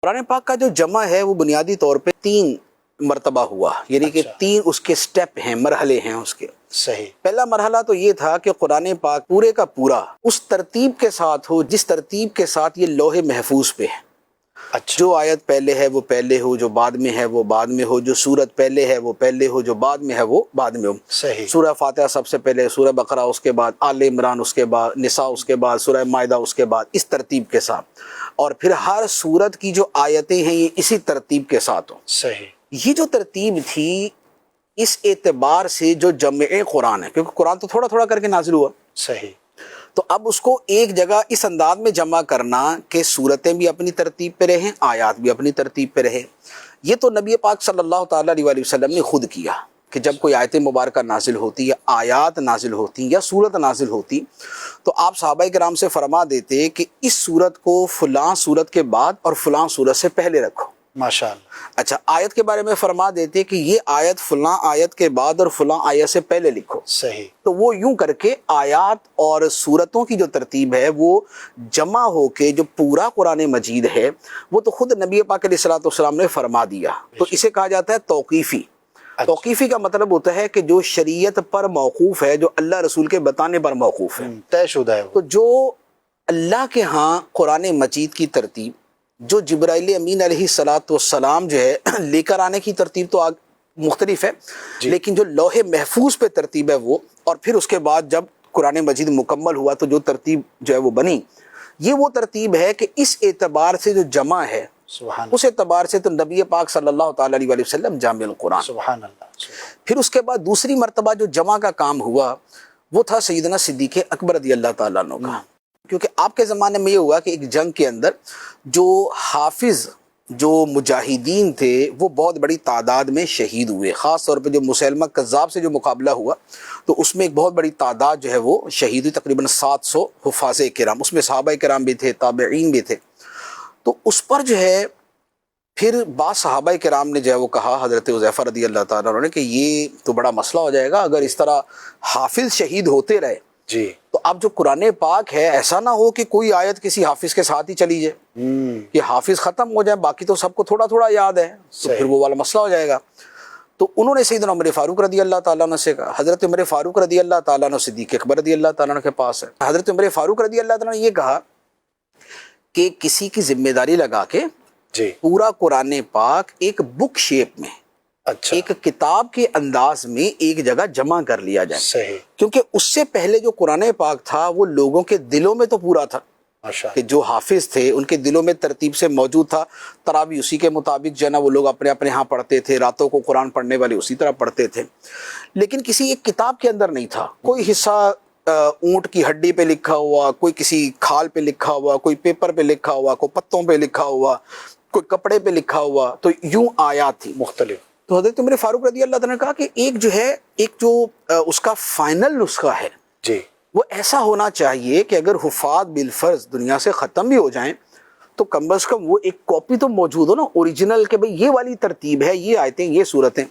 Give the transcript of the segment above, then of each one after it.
قرآن پاک کا جو جمع ہے وہ بنیادی طور پہ 3 مرتبہ ہوا، یعنی کہ 3 اس کے سٹیپ ہیں، مرحلے ہیں اس کے۔ صحیح۔ پہلا مرحلہ تو یہ تھا کہ قرآن پاک پورے کا پورا اس ترتیب کے ساتھ ہو جس ترتیب کے ساتھ یہ لوح محفوظ پہ ہے۔ اچھا، جو آیت پہلے ہے وہ پہلے ہو، جو بعد میں ہے وہ بعد میں ہو، جو سورت پہلے ہے وہ پہلے ہو، جو بعد میں ہے وہ بعد میں ہو۔ صحیح۔ سورہ فاتحہ سب سے پہلے، سورہ بقرہ اس کے بعد، آل عمران اس کے بعد، نساء اس کے بعد، سورہ مائدہ اس کے بعد، اس ترتیب کے ساتھ، اور پھر ہر سورت کی جو آیتیں ہیں یہ اسی ترتیب کے ساتھ ہوں۔ صحیح۔ یہ جو ترتیب تھی اس اعتبار سے جو جمع قرآن ہے، کیونکہ قرآن تو تھوڑا تھوڑا کر کے نازل ہوا، صحیح۔ تو اب اس کو ایک جگہ اس انداز میں جمع کرنا کہ صورتیں بھی اپنی ترتیب پہ رہیں، آیات بھی اپنی ترتیب پہ رہیں، یہ تو نبی پاک صلی اللہ تعالیٰ علیہ وآلہ وسلم نے خود کیا کہ جب کوئی آیت مبارکہ نازل ہوتی یا آیات نازل ہوتی یا صورت نازل ہوتی تو آپ صحابہ کرام سے فرما دیتے کہ اس صورت کو فلاں صورت کے بعد اور فلاں صورت سے پہلے رکھو۔ ماشاءاللہ۔ اچھا، آیت کے بارے میں فرما دیتے کہ یہ آیت فلاں آیت کے بعد اور فلاں آیت سے پہلے لکھو۔ صحیح۔ تو وہ یوں کر کے آیات اور صورتوں کی جو ترتیب ہے وہ جمع ہو کے جو پورا قرآن مجید ہے وہ تو خود نبی پاک علیہ الصلوۃ والسلام نے فرما دیا، تو اسے کہا جاتا ہے توقیفی۔ توقیفی کا مطلب ہوتا ہے کہ جو شریعت پر موقوف ہے، جو اللہ رسول کے بتانے پر موقوف ہے، طے شدہ ہے وہ۔ تو جو اللہ کے ہاں قرآن مجید کی ترتیب، جو جبرائیل امین علیہ الصلوۃ والسلام جو ہے لے کر آنے کی ترتیب تو مختلف ہے، لیکن جو لوح محفوظ پہ ترتیب ہے وہ، اور پھر اس کے بعد جب قرآن مجید مکمل ہوا تو جو ترتیب جو ہے وہ بنی، یہ وہ ترتیب ہے کہ اس اعتبار سے جو جمع ہے سبحان اس اعتبار سے تو نبی پاک صلی اللہ تعالیٰ علیہ وآلہ وسلم جامع القرآن۔ سبحان اللہ۔ پھر اس کے بعد دوسری مرتبہ جو جمع کا کام ہوا وہ تھا سیدنا صدیق اکبر رضی اللہ تعالیٰ عنہ کا، کیونکہ آپ کے زمانے میں یہ ہوا کہ ایک جنگ کے اندر جو حافظ جو مجاہدین تھے وہ بہت بڑی تعداد میں شہید ہوئے، خاص طور پہ جو مسیلمہ کذاب سے جو مقابلہ ہوا تو اس میں ایک بہت بڑی تعداد جو ہے وہ شہید ہوئی، تقریباً 700 حفاظ کرام، اس میں صحابہ کرام بھی تھے، تابعین بھی تھے۔ تو اس پر جو ہے پھر بعض صحابہ کرام نے جو ہے وہ کہا حضرت حذیفہ رضی اللہ تعالیٰ عنہ نے کہ یہ تو بڑا مسئلہ ہو جائے گا اگر اس طرح حافظ شہید ہوتے رہے، جی، تو اب جو قرآن پاک ہے ایسا نہ ہو کہ کوئی آیت کسی حافظ کے ساتھ ہی چلی جائے کہ حافظ ختم ہو جائے، باقی تو سب کو تھوڑا تھوڑا یاد ہے، تو پھر وہ والا مسئلہ ہو جائے گا۔ تو انہوں نے سیدنا عمر فاروق رضی اللہ تعالیٰ عنہ سے کہا، حضرت عمر فاروق رضی اللہ تعالیٰ عنہ صدیق اکبر رضی اللہ تعالیٰ عنہ کے پاس ہے، حضرت عمر فاروق رضی اللہ تعالیٰ عنہ نے یہ کہا کہ کسی کی ذمہ داری لگا کے جی، پورا قرآن پاک ایک بک شیپ میں، اچھا، ایک کتاب کے انداز میں ایک جگہ جمع کر لیا جائے، صحیح، کیونکہ اس سے پہلے جو قرآن پاک تھا وہ لوگوں کے دلوں میں تو پورا تھا ماشاء کہ جو حافظ تھے ان کے دلوں میں ترتیب سے موجود تھا، تراویح اسی کے مطابق جو ہے نا وہ لوگ اپنے اپنے ہاں پڑھتے تھے، راتوں کو قرآن پڑھنے والے اسی طرح پڑھتے تھے، لیکن کسی ایک کتاب کے اندر نہیں تھا، کوئی حصہ اونٹ کی ہڈی پہ لکھا ہوا، کوئی کسی کھال پہ لکھا ہوا، کوئی پیپر پہ لکھا ہوا، کوئی پتوں پہ لکھا ہوا، کوئی کپڑے پہ لکھا ہوا، تو یوں آیات تھی مختلف۔ تو حضرت عمر فاروق رضی اللہ تعالیٰ نے کہا کہ ایک جو ہے ایک جو اس کا فائنل نسخہ ہے جی، وہ ایسا ہونا چاہیے کہ اگر حفاظ بالفرض دنیا سے ختم بھی ہو جائیں تو کم از کم وہ ایک کاپی تو موجود ہو نا اوریجنل، کہ بھئی یہ والی ترتیب ہے، یہ آیتیں، یہ صورتیں۔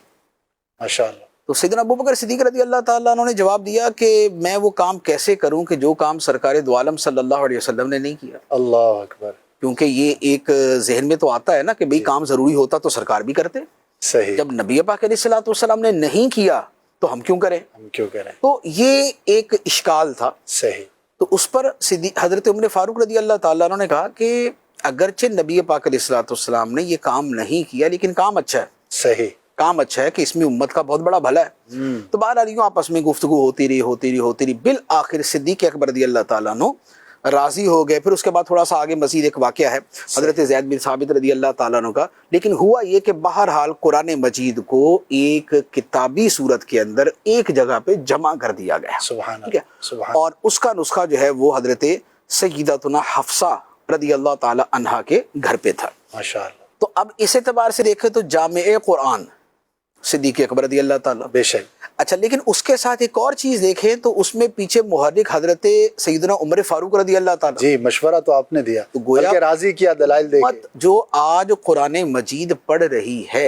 ماشاءاللہ۔ تو سیدنا ابوبکر صدیق رضی اللہ تعالیٰ عنہ نے جواب دیا کہ میں وہ کام کیسے کروں کہ جو کام سرکار دو عالم صلی اللہ علیہ وسلم نے نہیں کیا، اللہ اکبر۔ کیونکہ یہ ایک ذہن میں تو آتا ہے نا کہ بھئی کام ضروری ہوتا تو سرکار بھی کرتے، صحیح، جب نبی پاک علیہ الصلوۃ والسلام نے نہیں کیا تو ہم کیوں کریں؟ ہم کیوں کریں؟ تو یہ ایک اشکال تھا، صحیح، تو اس پر حضرت عمر فاروق رضی اللہ تعالیٰ عنہ نے کہا کہ اگرچہ نبی پاک علیہ الصلوۃ والسلام نے یہ کام نہیں کیا لیکن کام اچھا ہے، صحیح، کام اچھا ہے کہ اس میں امت کا بہت بڑا بھلا ہے۔ تو بہرحال یوں آپس میں گفتگو ہوتی رہی، بالآخر صدیق اکبر رضی اللہ تعالیٰ عنہ راضی ہو گئے۔ پھر اس کے بعد تھوڑا سا آگے مزید ایک واقعہ ہے حضرت زید بن ثابت رضی اللہ تعالیٰ عنہ کا، لیکن ہوا یہ کہ بہرحال قرآن مجید کو ایک کتابی صورت کے اندر ایک جگہ پہ جمع کر دیا گیا، سبحان ٹھیک ہے، اللہ، سبحان اور اس کا نسخہ جو ہے وہ حضرت سیدتنا حفصہ رضی اللہ تعالی عنہا کے گھر پہ تھا۔ ماشاءاللہ، تو اب اس اعتبار سے دیکھیں تو جامع قرآن صدیق اکبر رضی اللہ تعالیٰ۔ بے شک۔ اچھا، لیکن اس کے ساتھ ایک اور چیز دیکھیں تو اس میں پیچھے محرک حضرت سیدنا عمر فاروق رضی اللہ تعالیٰ، جی، مشورہ تو آپ نے دیا، تو گویا بلکہ راضی کیا، دلائل دے کے۔ امت جو آج قرآن مجید پڑھ رہی ہے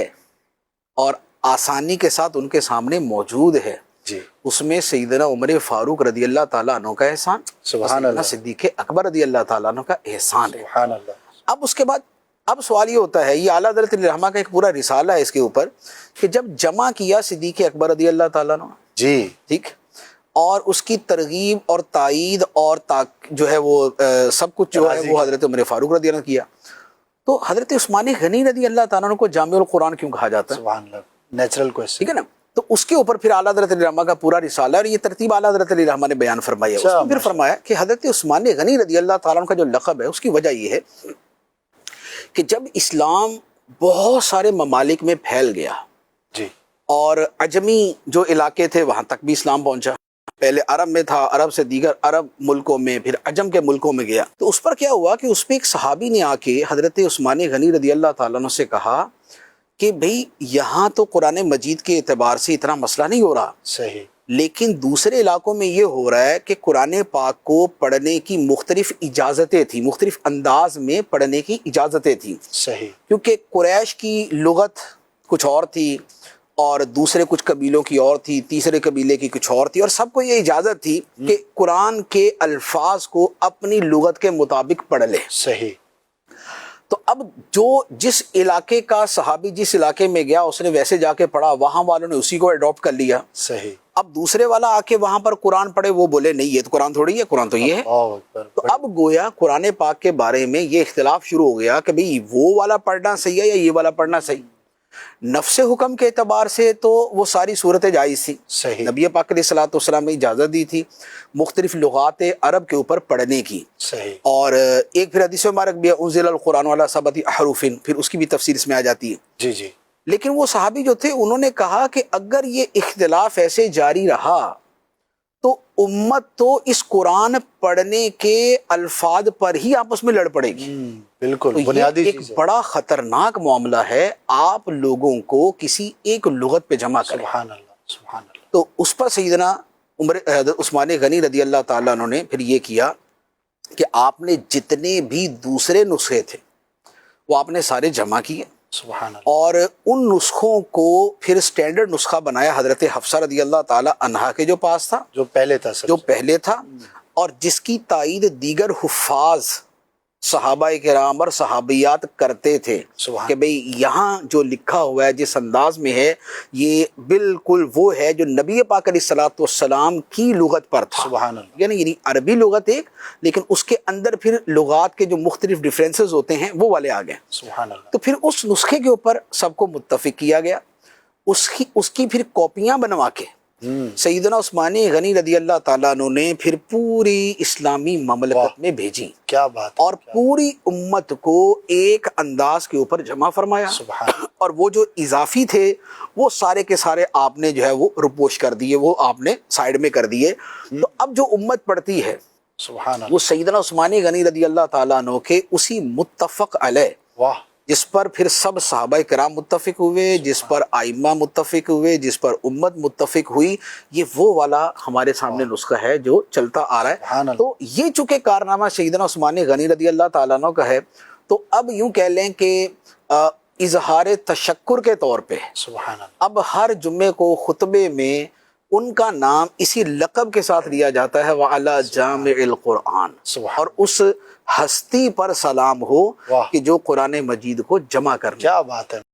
اور آسانی کے ساتھ ان کے سامنے موجود ہے، جی، اس میں سیدنا عمر فاروق رضی اللہ تعالیٰ عنہ کا احسان، سبحان سیدنا اللہ، صدیق اکبر رضی اللہ تعالیٰ عنہ کا احسان ہے۔ سبحان اللہ۔ اب اس کے بعد اب سوال یہ ہوتا ہے، یہ اعلیٰ حضرت علی رحمہ کا ایک پورا رسالہ ہے اس کے اوپر، کہ جب جمع کیا صدیق اکبر رضی اللہ تعالیٰ عنہ، جی ٹھیک، اور اس کی ترغیب اور تائید اور جو ہے وہ سب کچھ جو ہے وہ حضرت عمر فاروق رضی اللہ عنہ کیا، تو حضرت عثمان غنی رضی اللہ تعالیٰ عنہ کو جامع القرآن کیوں کہا جاتا ہے؟ سبحان اللہ، نیچرل کوشچن. ٹھیک ہے نا. تو اس کے اوپر پھر اعلیٰ حضرت علی رحمہ کا پورا رسالہ، اور یہ ترتیب اعلیٰ حضرت علی رحمہ نے بیان فرمائی ہے. اس میں پھر فرمایا کہ حضرت عثمان غنی رضی اللہ تعالیٰ عنہ کا جو لقب ہے اس کی وجہ یہ ہے کہ جب اسلام بہت سارے ممالک میں پھیل گیا، جی، اور عجمی جو علاقے تھے وہاں تک بھی اسلام پہنچا، پہلے عرب میں تھا، عرب سے دیگر عرب ملکوں میں، پھر عجم کے ملکوں میں گیا، تو اس پر کیا ہوا کہ اس پہ ایک صحابی نے آ کے حضرت عثمان غنی رضی اللہ تعالیٰ عنہ سے کہا کہ بھئی یہاں تو قرآن مجید کے اعتبار سے اتنا مسئلہ نہیں ہو رہا، صحیح، لیکن دوسرے علاقوں میں یہ ہو رہا ہے کہ قرآن پاک کو پڑھنے کی مختلف اجازتیں تھیں، مختلف انداز میں پڑھنے کی اجازتیں تھیں، صحیح، کیونکہ قریش کی لغت کچھ اور تھی، اور دوسرے کچھ قبیلوں کی اور تھی، تیسرے قبیلے کی کچھ اور تھی، اور سب کو یہ اجازت تھی کہ قرآن کے الفاظ کو اپنی لغت کے مطابق پڑھ لے. صحیح. تو اب جو جس علاقے کا صحابی جس علاقے میں گیا اس نے ویسے جا کے پڑھا، وہاں والوں نے اسی کو اڈاپٹ کر لیا. صحیح. اب دوسرے والا آ کے وہاں پر قرآن پڑھے، وہ بولے نہیں یہ تو قرآن تھوڑی ہے، قرآن تو یہ ہے. اللہ اکبر. تو اب گویا قرآن پاک کے بارے میں یہ اختلاف شروع ہو گیا کہ بھئی وہ والا پڑھنا صحیح ہے یا یہ والا پڑھنا صحیح. نفس حکم کے اعتبار سے تو وہ ساری صورتیں جائز تھی، صحیح، نبی پاک علیہ الصلوۃ والسلام نے اجازت دی تھی مختلف لغات عرب کے اوپر پڑھنے کی. صحیح. اور ایک پھر حدیث مبارک بھی ہے انزل القرآن علی سبعۃ احرف، پھر اس کی بھی تفسیر اس میں آ جاتی ہے. جی جی. لیکن وہ صحابی جو تھے انہوں نے کہا کہ اگر یہ اختلاف ایسے جاری رہا تو امت تو اس قرآن پڑھنے کے الفاظ پر ہی آپس میں لڑ پڑے گی. بالکل تو بنیادی یہ ایک چیز ہے. بڑا خطرناک معاملہ ہے، آپ لوگوں کو کسی ایک لغت پہ جمع کریں. سبحان اللہ، سبحان اللہ. تو اس پر سیدنا عثمان غنی رضی اللہ تعالیٰ عنہ نے پھر یہ کیا کہ آپ نے جتنے بھی دوسرے نسخے تھے وہ آپ نے سارے جمع کیے، سبحان اللہ. اور ان نسخوں کو پھر سٹینڈرڈ نسخہ بنایا حضرت حفصہ رضی اللہ تعالیٰ عنہا کے جو پاس تھا، جو پہلے تھا، سب جو سے. پہلے تھا، اور جس کی تائید دیگر حفاظ صحابہ کرام اور صحابیات کرتے تھے سبحان کہ بھئی یہاں جو لکھا ہوا ہے جس انداز میں ہے یہ بالکل وہ ہے جو نبی پاک علیہ الصلوۃ والسلام کی لغت پر تھا. سبحان اللہ. یعنی عربی لغت ایک، لیکن اس کے اندر پھر لغات کے جو مختلف ڈیفرنسز ہوتے ہیں وہ والے آ گئے. سبحان اللہ. تو پھر اس نسخے کے اوپر سب کو متفق کیا گیا، اس کی پھر کاپیاں بنوا کے سیدنا عثمان غنی رضی اللہ تعالیٰ عنہ نے پھر پوری اسلامی مملکت میں بھیجی، کیا بات ہے. اور پوری امت کو ایک انداز کے اوپر جمع فرمایا. سبحان اللہ. اور وہ جو اضافی تھے وہ سارے کے سارے آپ نے جو ہے وہ رپوش کر دیے، وہ آپ نے سائیڈ میں کر دیے. تو اب جو امت پڑھتی ہے سبحان اللہ. وہ سیدنا عثمان غنی رضی اللہ تعالیٰ عنہ کے اسی متفق علیہ، واہ. جس پر پھر سب صحابہ کرام متفق ہوئے، جس پر ائمہ متفق ہوئے، جس پر امت متفق ہوئی، یہ وہ والا ہمارے سامنے نسخہ ہے جو چلتا آ رہا ہے. سبحان اللہ. تو یہ چونکہ کارنامہ سیدنا عثمان غنی رضی اللہ تعالیٰ عنہ کا ہے، تو اب یوں کہہ لیں کہ اظہار تشکر کے طور پہ سبحان اللہ. اب ہر جمعے کو خطبے میں ان کا نام اسی لقب کے ساتھ لیا جاتا ہے، وَعَلَى جَامِعِ الْقُرْآن، سبحان. اور اس ہستی پر سلام ہو واہ. کہ جو قرآن مجید کو جمع کرنا. کیا بات ہے.